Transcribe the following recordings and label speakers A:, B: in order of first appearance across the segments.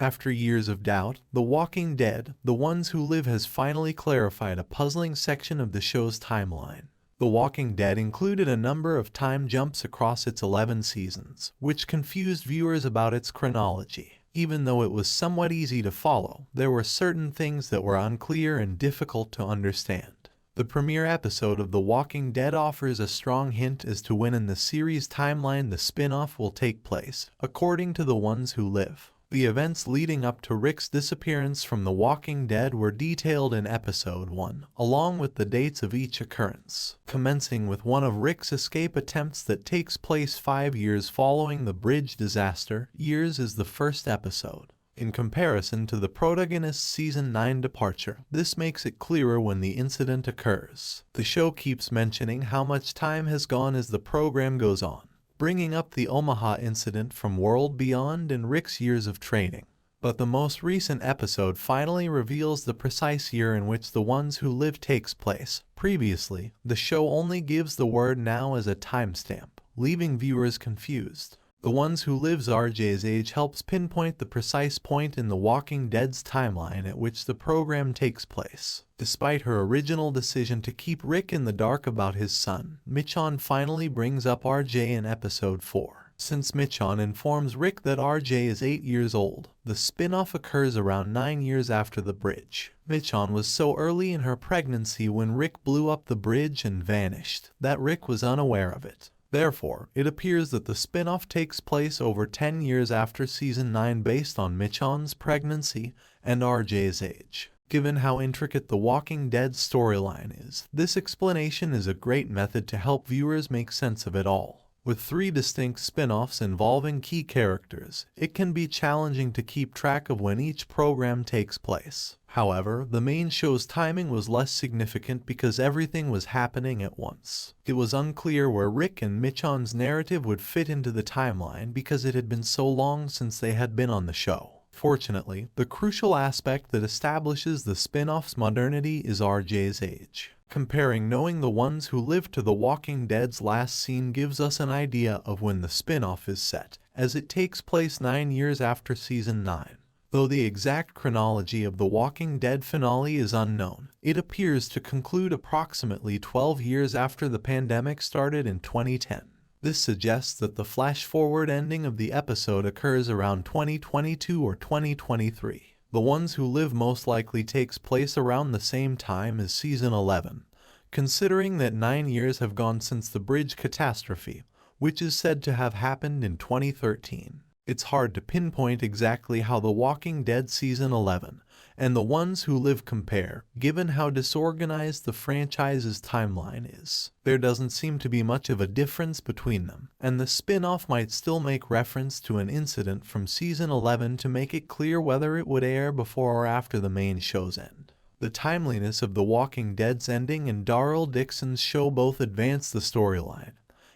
A: After years of doubt, The Walking Dead, The Ones Who Live has finally clarified a puzzling section of the show's timeline. The Walking Dead included a number of time jumps across its 11 seasons, which confused viewers about its chronology. Even though it was somewhat easy to follow, there were certain things that were unclear and difficult to understand. The premiere episode of The Walking Dead offers a strong hint as to when in the series' timeline the spin-off will take place, according to The Ones Who Live. The events leading up to Rick's disappearance from The Walking Dead were detailed in Episode 1, along with the dates of each occurrence, commencing with one of Rick's escape attempts that takes place 5 years following the bridge disaster. Years is the first episode. In comparison to the protagonist's Season 9 departure, this makes it clearer when the incident occurs. The show keeps mentioning how much time has gone as the program goes on, bringing up the Omaha incident from World Beyond and Rick's years of training. But the most recent episode finally reveals the precise year in which The Ones Who Live takes place. Previously, the show only gives the word now as a timestamp, leaving viewers confused. The Ones Who Live's RJ's age helps pinpoint the precise point in The Walking Dead's timeline at which the program takes place. Despite her original decision to keep Rick in the dark about his son, Michonne finally brings up RJ in Episode 4. Since Michonne informs Rick that RJ is 8 years old, the spin-off occurs around 9 years after the bridge. Michonne was so early in her pregnancy when Rick blew up the bridge and vanished that Rick was unaware of it. Therefore, it appears that the spin-off takes place over 10 years after Season 9 based on Michonne's pregnancy and RJ's age. Given how intricate The Walking Dead storyline is, this explanation is a great method to help viewers make sense of it all. With 3 distinct spin-offs involving key characters, it can be challenging to keep track of when each program takes place. However, the main show's timing was less significant because everything was happening at once. It was unclear where Rick and Michonne's narrative would fit into the timeline because it had been so long since they had been on the show. Fortunately, the crucial aspect that establishes the spin-off's modernity is RJ's age. Comparing knowing The Ones Who Live to The Walking Dead's last scene gives us an idea of when the spin-off is set, as it takes place 9 years after Season 9. Though the exact chronology of The Walking Dead finale is unknown, it appears to conclude approximately 12 years after the pandemic started in 2010. This suggests that the flash-forward ending of the episode occurs around 2022 or 2023. The Ones Who Live most likely takes place around the same time as Season 11, considering that 9 years have gone since the bridge catastrophe, which is said to have happened in 2013. It's hard to pinpoint exactly how The Walking Dead Season 11 and The Ones Who Live compare, given how disorganized the franchise's timeline is. There doesn't seem to be much of a difference between them, and the spin-off might still make reference to an incident from Season 11 to make it clear whether it would air before or after the main show's end. The timeliness of The Walking Dead's ending and Daryl Dixon's show both advance the storyline,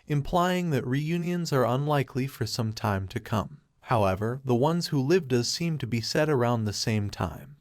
A: implying that reunions are unlikely for some time to come. However, The Ones Who Live does seem to be set around the same time,